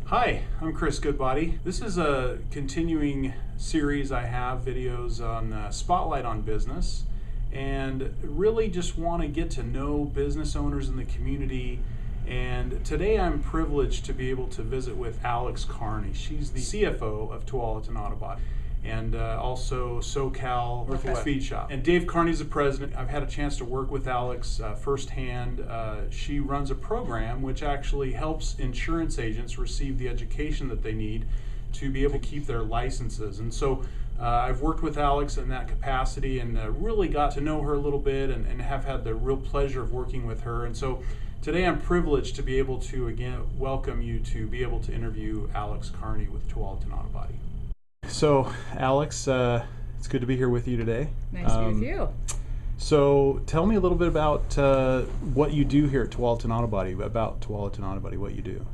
Hi, I'm Chris Goodbody. This is a continuing series I have, videos on Spotlight on Business, and really just want to get to know business owners in the community. And today I'm privileged to be able to visit with Alex Carney. She's the CFO of Tualatin Auto Body and also SoCal Northwest Speed Shop. And Dave Carney's the president. I've had a chance to work with Alex firsthand. She runs a program which actually helps insurance agents receive the education that they need to be able to keep their licenses. And so I've worked with Alex in that capacity and really got to know her a little bit and have had the real pleasure of working with her. And so today I'm privileged to be able to again welcome you to be able to interview Alex Carney with Tualatin Auto Body. So Alex, it's good to be here with you today. Nice to be with you. So tell me a little bit about what you do here at Tualatin Auto Body, what you do.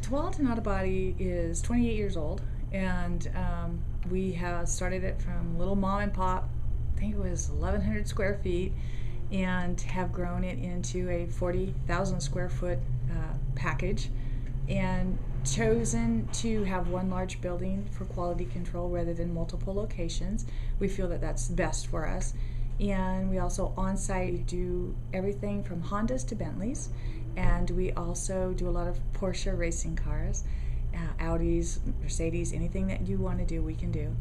Tualatin Auto Body is 28 years old, and we have started it from little mom and pop. I think it was 1,100 square feet, and have grown it into a 40,000 square foot package, and chosen to have one large building for quality control rather than multiple locations. We feel that that's best for us. And we also on-site do everything from Hondas to Bentleys, and we also do a lot of Porsche racing cars, Audis, Mercedes, anything that you want to do, we can do.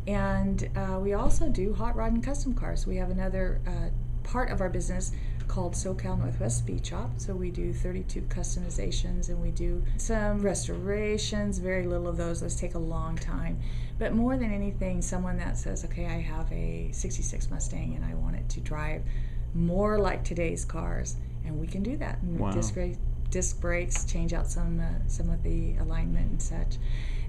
And we also do hot rod and custom cars. We have another part of our business called SoCal Northwest Speed Shop. So we do 32 customizations, and we do some restorations. Very little of those take a long time. But more than anything, someone that says, okay, I have a 66 Mustang and I want it to drive more like today's cars, and we can do that. Wow. Disc brakes, change out some of the alignment and such.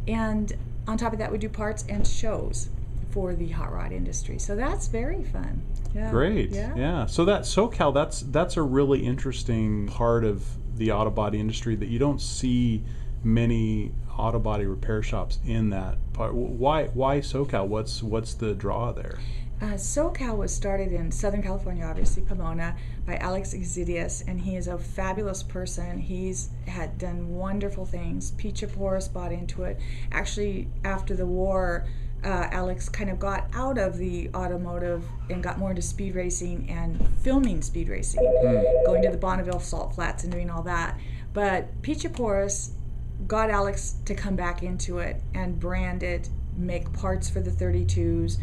And on top of that, we do parts and shows for the hot rod industry. So that's very fun. Yeah. Great. Yeah. So that SoCal, that's a really interesting part of the auto body industry that you don't see many auto body repair shops in that part. Why SoCal? What's the draw there? SoCal was started in Southern California, obviously Pomona, by Alex Exidius, and he is a fabulous person. He's had done wonderful things. Peach Porous bought into it. Actually, after the war, Alex kind of got out of the automotive and got more into speed racing and filming speed racing, going to the Bonneville Salt Flats and doing all that. But Peach Porous got Alex to come back into it and brand it, make parts for the 32s,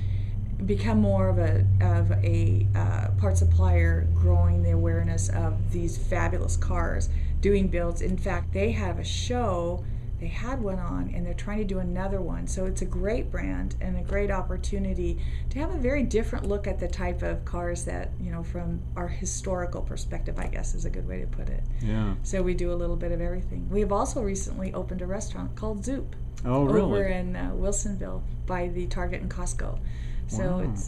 become more of a part supplier, growing the awareness of these fabulous cars, doing builds. In fact, they have a show. They had one on, and they're trying to do another one. So it's a great brand and a great opportunity to have a very different look at the type of cars that, from our historical perspective, I guess is a good way to put it. Yeah. So we do a little bit of everything. We've also recently opened a restaurant called Zoop. Oh, really? Over in Wilsonville by the Target and Costco. So Wow. It's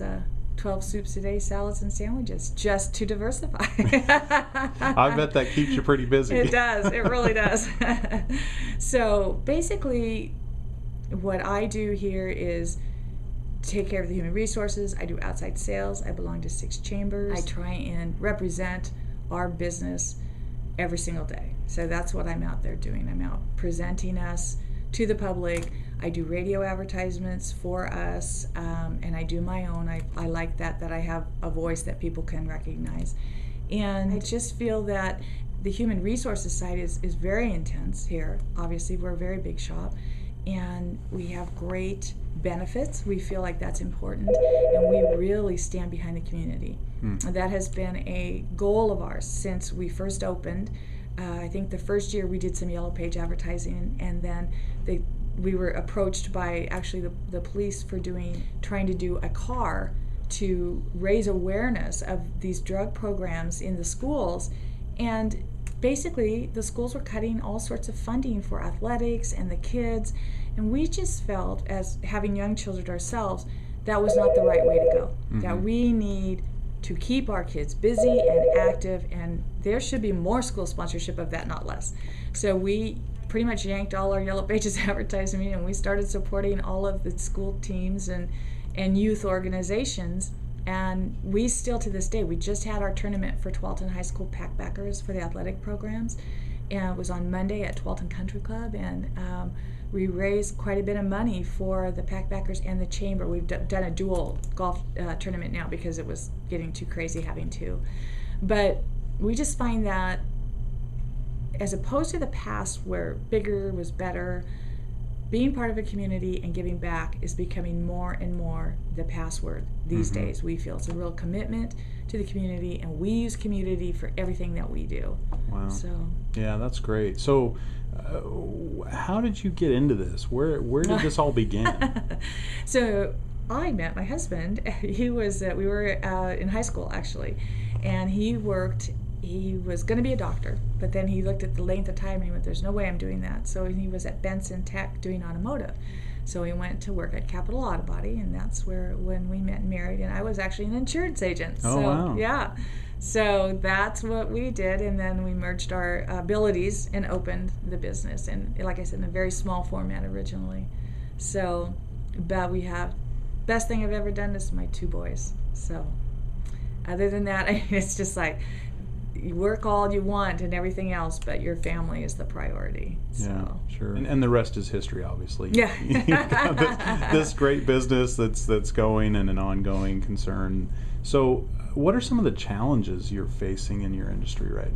12 soups a day, salads and sandwiches, just to diversify. I bet that keeps you pretty busy. It does. It really does. So basically, what I do here is take care of the human resources. I do outside sales. I belong to 6 chambers. I try and represent our business every single day. So that's what I'm out there doing. I'm out presenting us to the public. I do radio advertisements for us, and I do my own. I like that I have a voice that people can recognize. And I just feel that the human resources side is very intense here. Obviously, we're a very big shop, and we have great benefits. We feel like that's important, and we really stand behind the community. And that has been a goal of ours since we first opened. I think the first year we did some yellow page advertising, and then we were approached by actually the police for trying to do a car to raise awareness of these drug programs in the schools. And basically the schools were cutting all sorts of funding for athletics and the kids, and we just felt, as having young children ourselves, that was not the right way to go. That we need to keep our kids busy and active, and there should be more school sponsorship of that, not less. So we pretty much yanked all our Yellow Pages advertising, and we started supporting all of the school teams and youth organizations. And we still, to this day, we just had our tournament for Tualatin High School packbackers for the athletic programs, and it was on Monday at Tualatin Country Club, and we raised quite a bit of money for the packbackers and the chamber. We've done a dual golf tournament now because it was getting too crazy having two. But we just find that as opposed to the past where bigger was better, being part of a community and giving back is becoming more and more the password these days. We feel it's a real commitment to the community, and we use community for everything that we do. Wow. So yeah, that's great. So how did you get into this? Where did this all begin? So I met my husband. He was we were in high school actually, and he was going to be a doctor, but then he looked at the length of time and he went, there's no way I'm doing that. So he was at Benson Tech doing automotive. So he went to work at Capital Auto Body, and that's when we met and married, and I was actually an insurance agent. Oh, so wow. yeah. So that's what we did, and then we merged our abilities and opened the business, and like I said, in a very small format originally. So, but we have, best thing I've ever done is my two boys. So other than that, I mean, it's just like, you work all you want and everything else, but your family is the priority. So. Yeah, sure. And the rest is history, obviously. Yeah. You've got this great business that's going and an ongoing concern. So what are some of the challenges you're facing in your industry right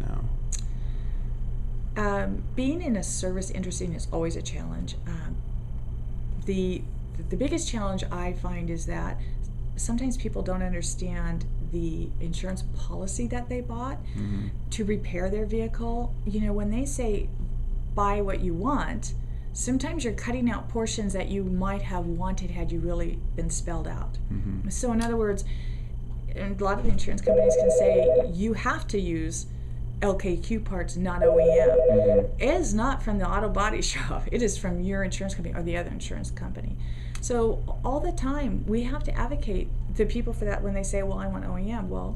now? Being in a service industry is always a challenge. The biggest challenge I find is that sometimes people don't understand the insurance policy that they bought to repair their vehicle. You know, when they say buy what you want, sometimes you're cutting out portions that you might have wanted had you really been spelled out. So in other words, and a lot of the insurance companies can say you have to use LKQ parts, not OEM. It is not from the auto body shop. It is from your insurance company or the other insurance company. So all the time we have to advocate to people for that when they say, well, I want OEM. Well,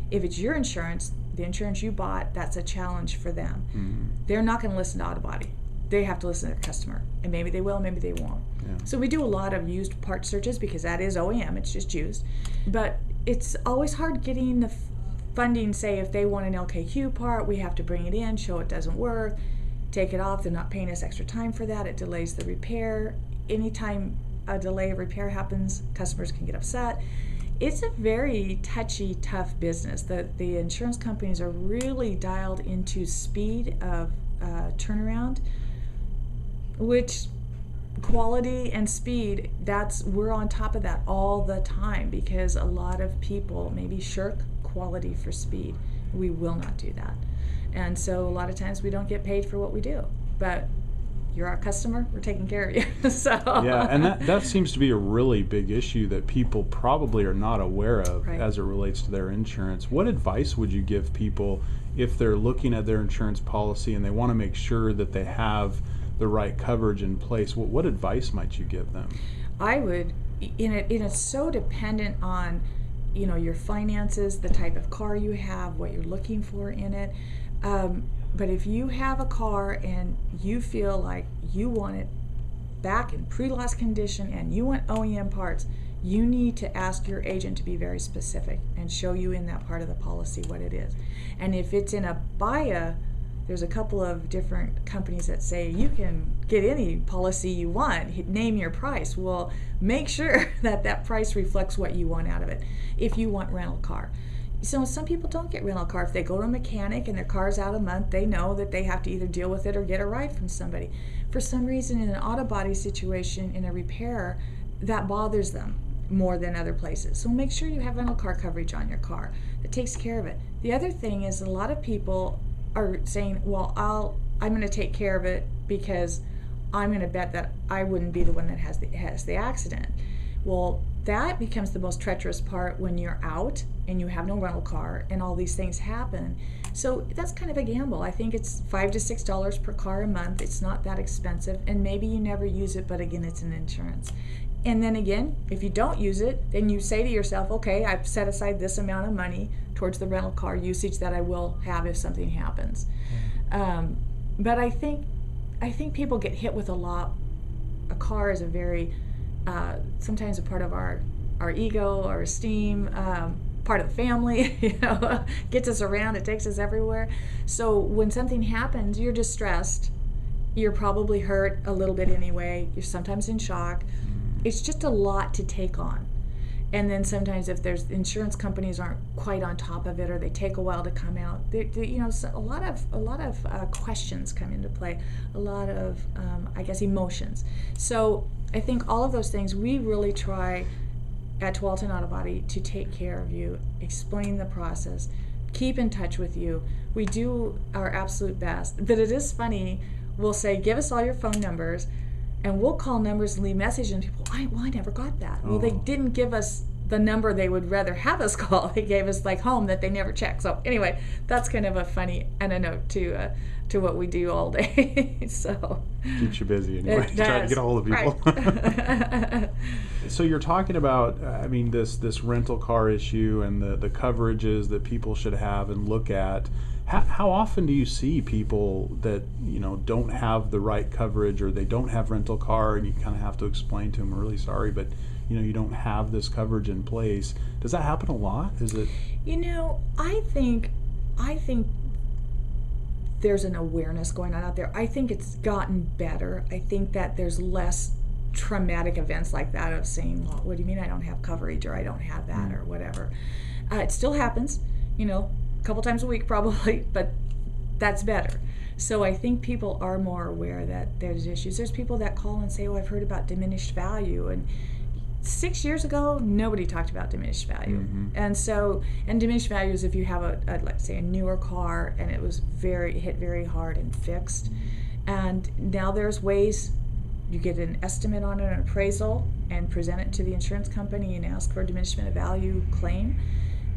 if it's your insurance, the insurance you bought, that's a challenge for them. They're not going to listen to auto body. They have to listen to the customer. And maybe they will, maybe they won't. Yeah. So we do a lot of used part searches because that is OEM. It's just used. But it's always hard getting the funding. Say if they want an LKQ part, we have to bring it in, show it doesn't work, take it off. They're not paying us extra time for that. It delays the repair. Anytime a delay of repair happens, customers can get upset. It's a very touchy, tough business. The insurance companies are really dialed into speed of turnaround, which quality and speed, we're on top of that all the time because a lot of people maybe shirk quality for speed. We will not do that. And so a lot of times we don't get paid for what we do. But you're our customer, we're taking care of you. So yeah, and that seems to be a really big issue that people probably are not aware of as it relates to their insurance. What advice would you give people if they're looking at their insurance policy and they want to make sure that they have the right coverage in place? What advice might you give them? I would, it's so dependent on, your finances, the type of car you have, what you're looking for in it. But if you have a car and you feel like you want it back in pre-loss condition and you want OEM parts, you need to ask your agent to be very specific and show you in that part of the policy what it is. And if it's in a BIA, there's a couple of different companies that say you can get any policy you want, name your price. Well, make sure that price reflects what you want out of it. If you want rental car. So some people don't get rental car. If they go to a mechanic and their car's out a month, they know that they have to either deal with it or get a ride from somebody. For some reason, in an auto body situation, in a repair, that bothers them more than other places. So make sure you have rental car coverage on your car that takes care of it. The other thing is a lot of people are saying, well, I'm going to take care of it because I'm going to bet that I wouldn't be the one that has the accident. Well, that becomes the most treacherous part when you're out and you have no rental car and all these things happen. So that's kind of a gamble. I think it's $5 to $6 per car a month. It's not that expensive, and maybe you never use it, but again, it's an insurance. And then again, if you don't use it, then you say to yourself, okay, I've set aside this amount of money towards the rental car usage that I will have if something happens. But I think people get hit with a lot. A car is a very sometimes a part of our ego, our esteem, part of the family, gets us around, it takes us everywhere. So when something happens, you're distressed. You're probably hurt a little bit anyway. You're sometimes in shock. It's just a lot to take on. And then sometimes if there's insurance companies aren't quite on top of it, or they take a while to come out, so a lot of questions come into play, a lot of emotions. So I think all of those things we really try at Tualatin Auto Body to take care of you, explain the process, keep in touch with you. We do our absolute best. But it is funny. We'll say, give us all your phone numbers. And we'll call numbers and leave messages, and people, I never got that. Well, they didn't give us the number they would rather have us call. They gave us home that they never check. So anyway, that's kind of a funny anecdote to what we do all day. So keeps you busy anyway. Trying to get a hold of people. Right. So you're talking about, this rental car issue and the coverages that people should have and look at. How often do you see people that don't have the right coverage, or they don't have rental car, and you kind of have to explain to them, "We're really sorry, but you don't have this coverage in place"? Does that happen a lot? Is it? I think there's an awareness going on out there. I think it's gotten better. I think that there's less traumatic events like that of saying, "Well, what do you mean I don't have coverage, or I don't have that, or whatever?" It still happens, a couple times a week probably, but that's better. So I think people are more aware that there's issues. There's people that call and say, "Oh, I've heard about diminished value," and 6 years ago nobody talked about diminished value. And diminished value is if you have let's say a newer car and it was hit very hard and fixed, and now there's ways you get an estimate on it, an appraisal, and present it to the insurance company and ask for a diminishment of value claim.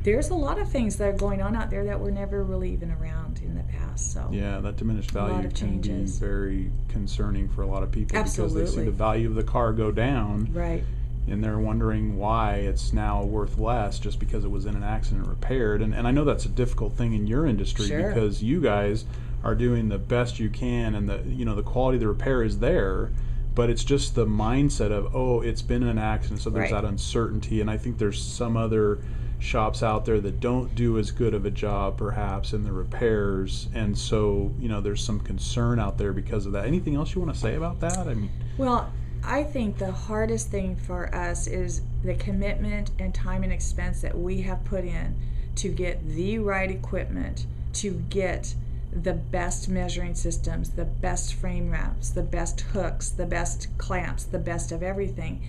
There's a lot of things that are going on out there that were never really even around in the past. So yeah, that diminished value can be changes. Very concerning for a lot of people. Absolutely. Because they see the value of the car go down, right, and they're wondering why it's now worth less just because it was in an accident repaired. And I know that's a difficult thing in your industry. Sure. Because you guys are doing the best you can, and the quality of the repair is there, but it's just the mindset of, it's been an accident, so there's right. that uncertainty. And I think there's some other shops out there that don't do as good of a job perhaps in the repairs, and so there's some concern out there because of that. Anything else you want to say about that? Well, I think the hardest thing for us is the commitment and time and expense that we have put in to get the right equipment, to get the best measuring systems, the best frame wraps, the best hooks, the best clamps, the best of everything,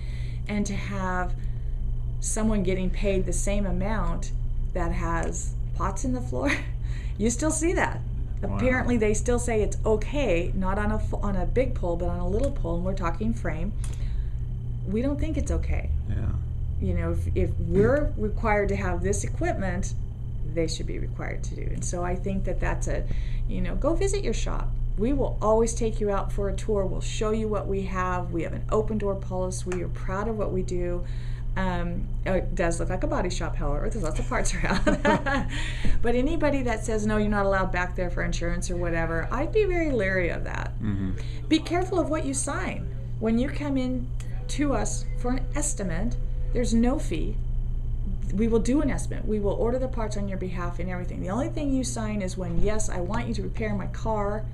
and to have someone getting paid the same amount that has pots in the floor. You still see that. Wow. Apparently they still say it's okay, not on a big pole, but on a little pole, and we're talking frame. We don't think it's okay. Yeah. If we're required to have this equipment, they should be required to do. And so I think that's go visit your shop. We will always take you out for a tour. We'll show you what we have. We have an open door policy. We are proud of what we do. It does look like a body shop, however. There's lots of parts around. But anybody that says, no, you're not allowed back there for insurance or whatever, I'd be very leery of that. Be careful of what you sign. When you come in to us for an estimate, there's no fee. We will do an estimate. We will order the parts on your behalf and everything. The only thing you sign is when, yes, I want you to repair my car,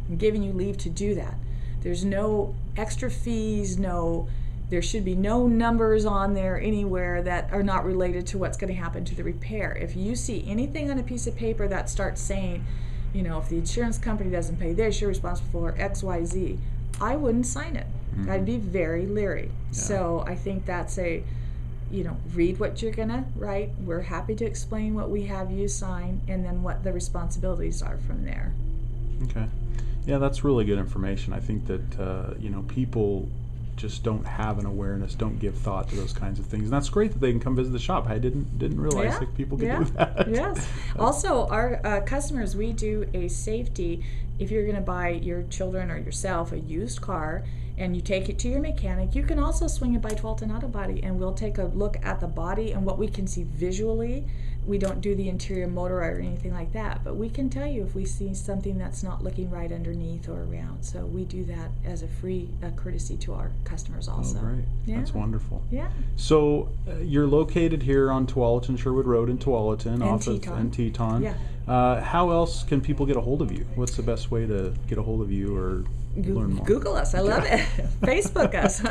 I'm giving you leave to do that. There's no extra fees, there should be no numbers on there anywhere that are not related to what's going to happen to the repair. If you see anything on a piece of paper that starts saying, if the insurance company doesn't pay this, you're responsible for X, Y, Z, I wouldn't sign it. I'd be very leery. Yeah. So I think that's read what you're going to write. We're happy to explain what we have you sign, and then what the responsibilities are from there. Okay. Yeah, that's really good information. I think that, people just don't have an awareness, don't give thought to those kinds of things. And that's great that they can come visit the shop. I didn't realize that people could do that. Yes. Also, our customers, we do a safety. If you're going to buy your children or yourself a used car and you take it to your mechanic, you can also swing it by Tualatin Auto Body, and we'll take a look at the body and what we can see visually. we don't do the interior motor or anything like that, but we can tell you if we see something that's not looking right underneath or around. So we do that as a free courtesy to our customers also. Oh, great. Yeah. That's wonderful. Yeah. So you're located here on Tualatin, Sherwood Road in Tualatin, off of Teton. Yeah. How else can people get a hold of you? What's the best way to get a hold of you or learn more? Google us. I love it. Facebook us.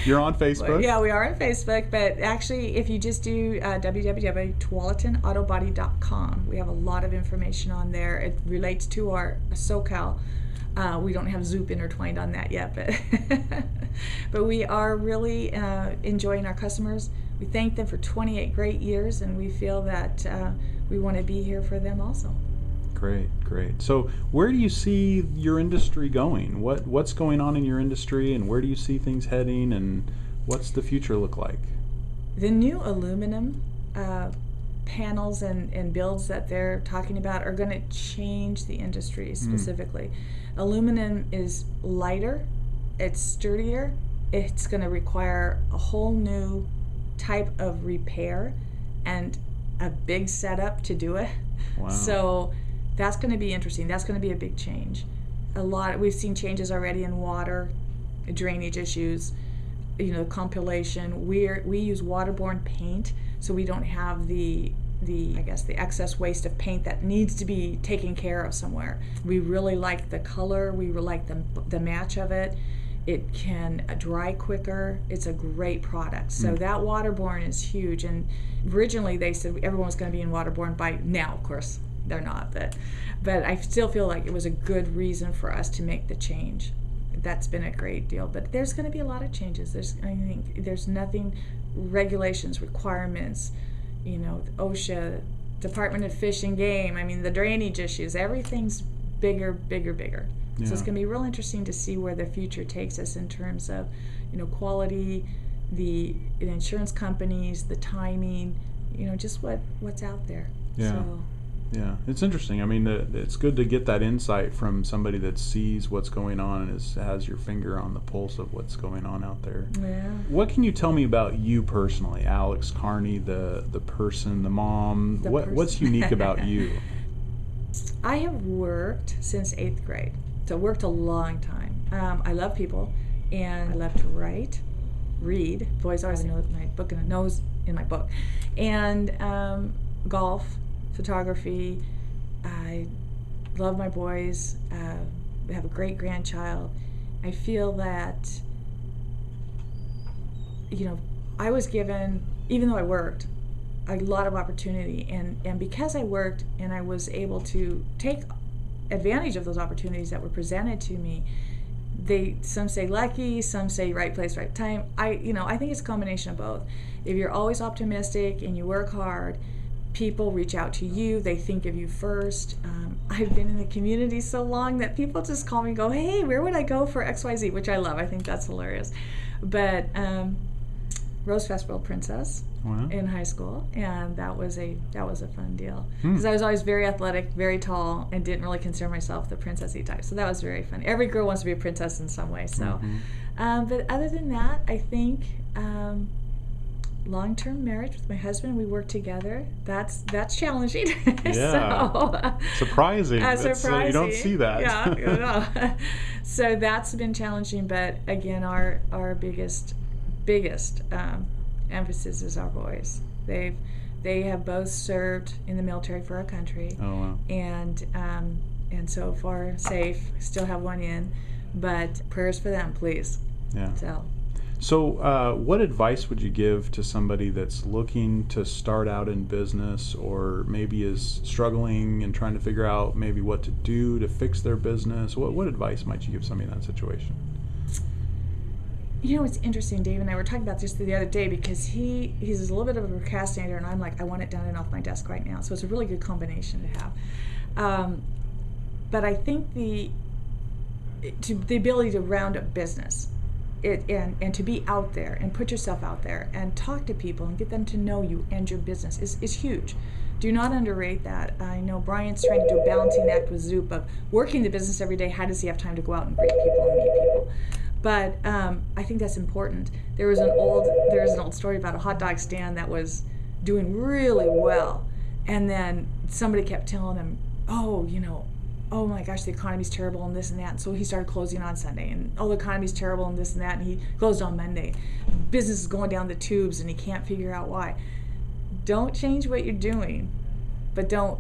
You're on Facebook? Yeah, we are on Facebook, but actually if you just do www.tualatinAutobody.com, we have a lot of information on there. It relates to our SoCal. We don't have Zoop intertwined on that yet, but we are really enjoying our customers. We thank them for 28 great years, and we feel that we want to be here for them also. Great. So where do you see your industry going? What's going on in your industry, and where do you see things heading, and what's the future look like? The new aluminum panels and builds that they're talking about are going to change the industry specifically. Aluminum is lighter, it's sturdier, it's going to require a whole new type of repair and a big setup to do it. Wow. So that's going to be interesting. That's going to be a big change. We've seen changes already in water, drainage issues, compilation. We use waterborne paint, so we don't have the excess waste of paint that needs to be taken care of somewhere. We really like the color. We really like the match of it. It can dry quicker. It's a great product. So that waterborne is huge. And originally they said everyone was going to be in waterborne. By now, of course, they're not. But I still feel like it was a good reason for us to make the change. That's been a great deal. But there's going to be a lot of changes. There's nothing, regulations, requirements, OSHA, Department of Fish and Game. The drainage issues. Everything's bigger. Yeah. So it's going to be real interesting to see where the future takes us in terms of, quality, the insurance companies, the timing, just what's out there. Yeah. So. Yeah, it's interesting. It's good to get that insight from somebody that sees what's going on and has your finger on the pulse of what's going on out there. Yeah. What can you tell me about you personally, Alex Carney, the person, the mom? What's unique about you? I have worked since 8th grade, so worked a long time. I love people, and I love to write, read. Boys always know my book and a nose in my book, and golf, photography. I love my boys. We have a great grandchild. I feel that I was given, even though I worked, a lot of opportunity, and because I worked and I was able to take advantage of those opportunities that were presented to me, some say lucky, some say right place, right time. I think it's a combination of both. If you're always optimistic and you work hard, people reach out to you, they think of you first. I've been in the community so long that people just call me and go, hey, where would I go for XYZ, which I love. I think that's hilarious. But Rose Festival Princess. Wow. In high school, and that was a fun deal because I was always very athletic, very tall, and didn't really consider myself the princessy type. So that was very fun. Every girl wants to be a princess in some way. So, but other than that, I think long-term marriage with my husband. We work together. That's challenging. Yeah. Surprising. Surprising. You don't see that. Yeah. So that's been challenging, but again, our biggest emphasis is our boys. They have both served in the military for our country. Oh wow! And so far safe. Still have one in, but prayers for them, please. Yeah. So what advice would you give to somebody that's looking to start out in business, or maybe is struggling and trying to figure out maybe what to do to fix their business? What advice might you give somebody in that situation? It's interesting. Dave and I were talking about this the other day because he's a little bit of a procrastinator, and I'm like, I want it done and off my desk right now. So it's a really good combination to have. But I think the ability to round up business, and to be out there and put yourself out there and talk to people and get them to know you and your business is huge. Do not underrate that. I know Brian's trying to do a balancing act with Zoop of working the business every day. How does he have time to go out and greet people and meet people? But I think that's important. There is an old story about a hot dog stand that was doing really well. And then somebody kept telling him, oh, oh my gosh, the economy's terrible and this and that. And so he started closing on Sunday. And oh, the economy's terrible and this and that. And he closed on Monday. Business is going down the tubes and he can't figure out why. Don't change what you're doing, but don't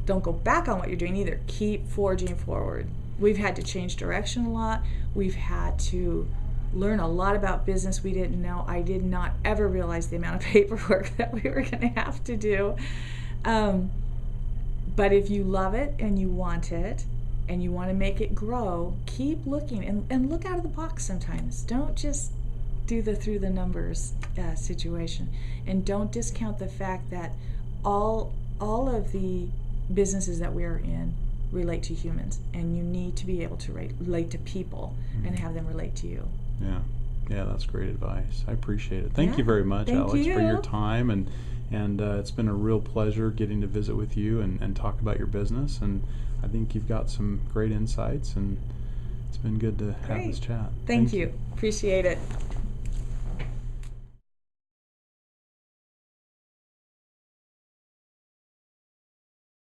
go back on what you're doing either. Keep forging forward. We've had to change direction a lot. We've had to learn a lot about business we didn't know. I did not ever realize the amount of paperwork that we were going to have to do. But if you love it and you want it and you want to make it grow, keep looking and look out of the box sometimes. Don't just do the through the numbers situation. And don't discount the fact that all of the businesses that we're in relate to humans, and you need to be able to relate to people and have them relate to you. Yeah, that's great advice. I appreciate it. Thank you very much, Alex, for your time, and it's been a real pleasure getting to visit with you and talk about your business, and I think you've got some great insights, and it's been good to have this chat. Thank you. Appreciate it.